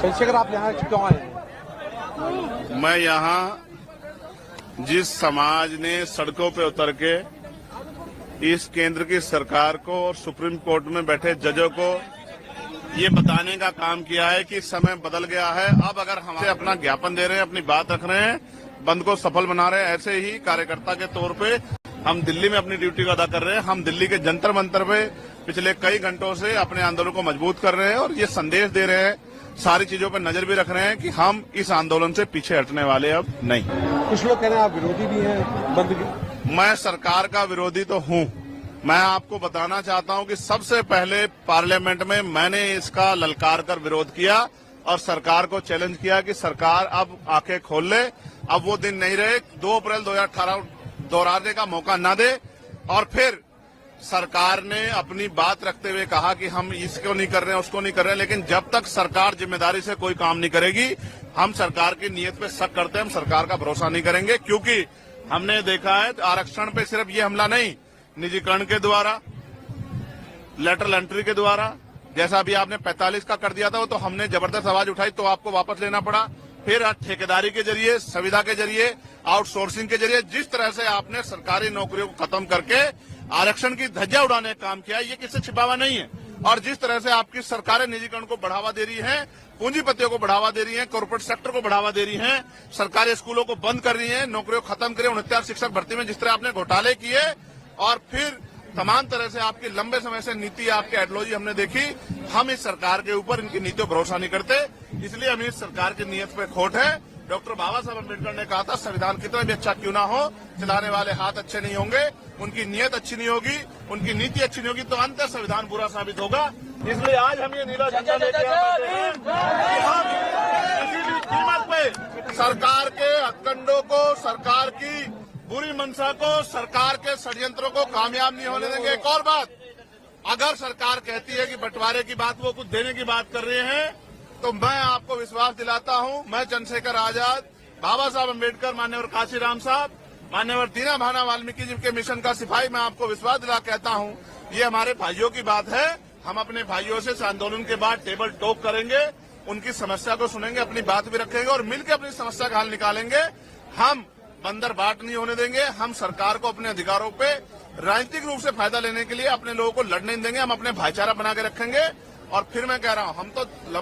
चंद्रशेखर, आप यहाँ क्यों आए? मैं यहाँ जिस समाज ने सड़कों पे उतर के इस केंद्र की सरकार को और सुप्रीम कोर्ट में बैठे जजों को ये बताने का काम किया है कि समय बदल गया है। अब अगर हम अपना ज्ञापन दे रहे हैं, अपनी बात रख रहे हैं, बंद को सफल बना रहे हैं, ऐसे ही कार्यकर्ता के तौर पे हम दिल्ली में अपनी ड्यूटी को अदा कर रहे हैं। हम दिल्ली के जंतर मंतर पे पिछले कई घंटों से अपने आंदोलन को मजबूत कर रहे हैं और ये संदेश दे रहे हैं, सारी चीजों पर नजर भी रख रहे हैं कि हम इस आंदोलन से पीछे हटने वाले अब नहीं। कुछ लोग कह रहे हैं आप विरोधी भी हैं बंद के। मैं सरकार का विरोधी तो हूं। मैं आपको बताना चाहता हूं कि सबसे पहले पार्लियामेंट में मैंने इसका ललकार कर विरोध किया और सरकार को चैलेंज किया कि सरकार अब आंखें खोल ले। अब वो दिन नहीं रहे 2 अप्रैल 2018 दोहराने का मौका न दे। और फिर सरकार ने अपनी बात रखते हुए कहा कि हम इसको नहीं कर रहे हैं, उसको नहीं कर रहे हैं, लेकिन जब तक सरकार जिम्मेदारी से कोई काम नहीं करेगी, हम सरकार की नीयत पे शक करते हैं, हम सरकार का भरोसा नहीं करेंगे। क्योंकि हमने देखा है आरक्षण पे सिर्फ ये हमला नहीं, निजीकरण के द्वारा, लेटरल एंट्री के द्वारा, जैसा अभी आपने 45 का कर दिया था, तो हमने जबरदस्त आवाज उठाई तो आपको वापस लेना पड़ा। फिर ठेकेदारी के जरिए, संविदा के जरिए, आउटसोर्सिंग के जरिए जिस तरह से आपने सरकारी नौकरियों को खत्म करके आरक्षण की धज्जियां उड़ाने का काम किया, ये किससे छिपावा नहीं है। और जिस तरह से आपकी सरकारें निजीकरण को बढ़ावा दे रही हैं, पूंजीपतियों को बढ़ावा दे रही हैं, कॉर्पोरेट सेक्टर को बढ़ावा दे रही हैं, सरकारी स्कूलों को बंद कर रही हैं, नौकरियों को खत्म करें, 69 शिक्षक भर्ती में जिस तरह आपने घोटाले किए और फिर तमाम तरह से आपकी लंबे समय से नीति, आपकी आइडियोलॉजी हमने देखी। हम इस सरकार के ऊपर इनकी नीतियों पर भरोसा नहीं करते, इसलिए हमें इस सरकार की नीयत पे खोट है। डॉक्टर बाबा साहब अम्बेडकर ने कहा था, संविधान कितना भी अच्छा क्यों ना हो, चलाने वाले हाथ अच्छे नहीं होंगे, उनकी नीयत अच्छी नहीं होगी, उनकी नीति अच्छी नहीं होगी, तो अंत संविधान बुरा साबित होगा। इसलिए आज हम ये नीला झंडा लेके आते हैं कि हम किसी भी कीमत पे सरकार के हथकंडों को, सरकार की बुरी मंशा को, सरकार के षड्यंत्रों को कामयाब नहीं होने देंगे। एक और बात, अगर सरकार कहती है कि बंटवारे की बात, वो कुछ देने की बात कर रहे हैं, तो मैं आपको विश्वास दिलाता हूं, मैं चंद्रशेखर आजाद, बाबा साहब अम्बेडकर, मान्यवर काशीराम साहब, मान्यवर दीना भाना वाल्मीकि जी के मिशन का सिपाही, मैं आपको विश्वास दिला कहता हूं, ये हमारे भाइयों की बात है। हम अपने भाइयों से इस आंदोलन के बाद टेबल टॉक करेंगे, उनकी समस्या को सुनेंगे, अपनी बात भी रखेंगे और मिलकर अपनी समस्या का हल निकालेंगे। हम बंदर बाट नहीं होने देंगे। हम सरकार को अपने अधिकारों पे राजनीतिक रूप से फायदा लेने के लिए अपने लोगों को लड़ने नहीं देंगे। हम अपने भाईचारा बना के रखेंगे। और फिर मैं कह रहा हूं,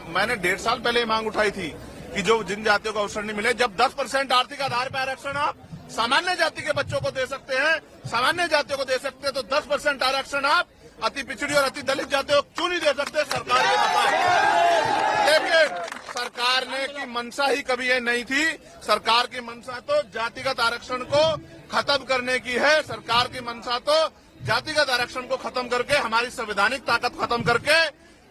मैंने 1.5 साल पहले मांग उठाई थी कि जो जिन जातियों को अवसर नहीं मिले, जब 10% आर्थिक आधार पर आरक्षण आप सामान्य जाति के बच्चों को दे सकते हैं, सामान्य जातियों को दे सकते हैं, तो 10% आरक्षण आप अति पिछड़ी और अति दलित जातियों को क्यों नहीं दे सकते? सरकार ये बताए। लेकिन सरकार ने की मंशा ही कभी ये नहीं थी। सरकार की मंशा तो जातिगत आरक्षण को खत्म करने की है। सरकार की मंशा तो जातिगत आरक्षण को खत्म करके, हमारी संवैधानिक ताकत खत्म करके,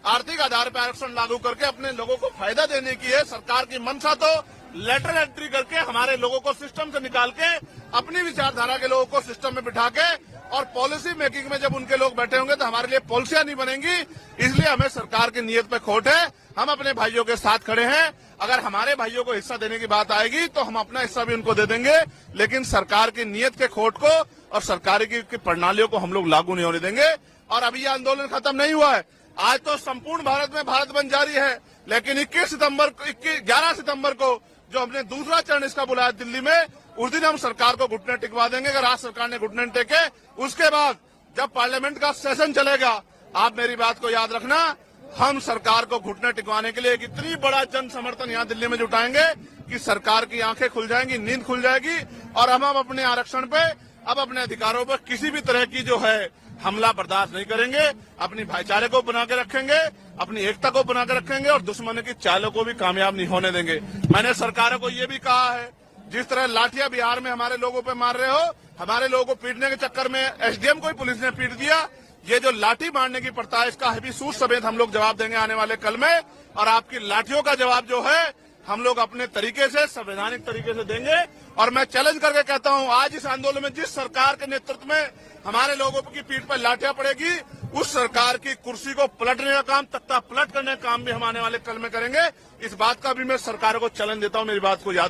आर्थिक आधार पर आरक्षण लागू करके अपने लोगों को फायदा देने की है। सरकार की मंशा तो लेटरल एंट्री करके हमारे लोगों को सिस्टम से निकाल के अपनी विचारधारा के लोगों को सिस्टम में बिठा के, और पॉलिसी मेकिंग में जब उनके लोग बैठे होंगे तो हमारे लिए पॉलिसियां नहीं बनेंगी। इसलिए हमें सरकार की नीयत पे खोट है। हम अपने भाइयों के साथ खड़े हैं। अगर हमारे भाइयों को हिस्सा देने की बात आएगी तो हम अपना हिस्सा भी उनको दे देंगे, लेकिन सरकार की नीयत के खोट को और सरकार की प्रणालियों को हम लोग लागू नहीं होने देंगे। और अभी यह आंदोलन खत्म नहीं हुआ है। आज तो संपूर्ण भारत में भारत बंद जारी है, लेकिन 11 सितंबर को जो हमने दूसरा चरण इसका बुलाया दिल्ली में, उस दिन हम सरकार को घुटने टिकवा देंगे। अगर आज सरकार ने घुटने टेके, उसके बाद जब पार्लियामेंट का सेशन चलेगा, आप मेरी बात को याद रखना, हम सरकार को घुटने टिकवाने के लिए एक इतनी बड़ा जन समर्थन यहाँ दिल्ली में जुटाएंगे कि सरकार की आंखें खुल जाएंगी, नींद खुल जाएगी। और हम अपने आरक्षण पे, अब अपने अधिकारों पर किसी भी तरह की जो है हमला बर्दाश्त नहीं करेंगे। अपनी भाईचारे को बना के रखेंगे, अपनी एकता को बना के रखेंगे और दुश्मन की चालों को भी कामयाब नहीं होने देंगे। मैंने सरकारों को ये भी कहा है, जिस तरह लाठियां बिहार में हमारे लोगों पे मार रहे हो, हमारे लोगों को पीटने के चक्कर में एसडीएम को ही पुलिस ने पीट दिया। ये जो लाठी मारने की प्रथा है, इसका भी सूद समेत हम लोग जवाब देंगे आने वाले कल में। और आपकी लाठियों का जवाब जो है हम लोग अपने तरीके से, संवैधानिक तरीके से देंगे। और मैं चैलेंज करके कहता हूं, आज इस आंदोलन में जिस सरकार के नेतृत्व में हमारे लोगों की पीठ पर लाठियां पड़ेगी, उस सरकार की कुर्सी को पलटने का काम, तख्ता पलट करने का काम भी हम आने वाले कल में करेंगे। इस बात का भी मैं सरकार को चैलेंज देता हूं, मेरी बात को याद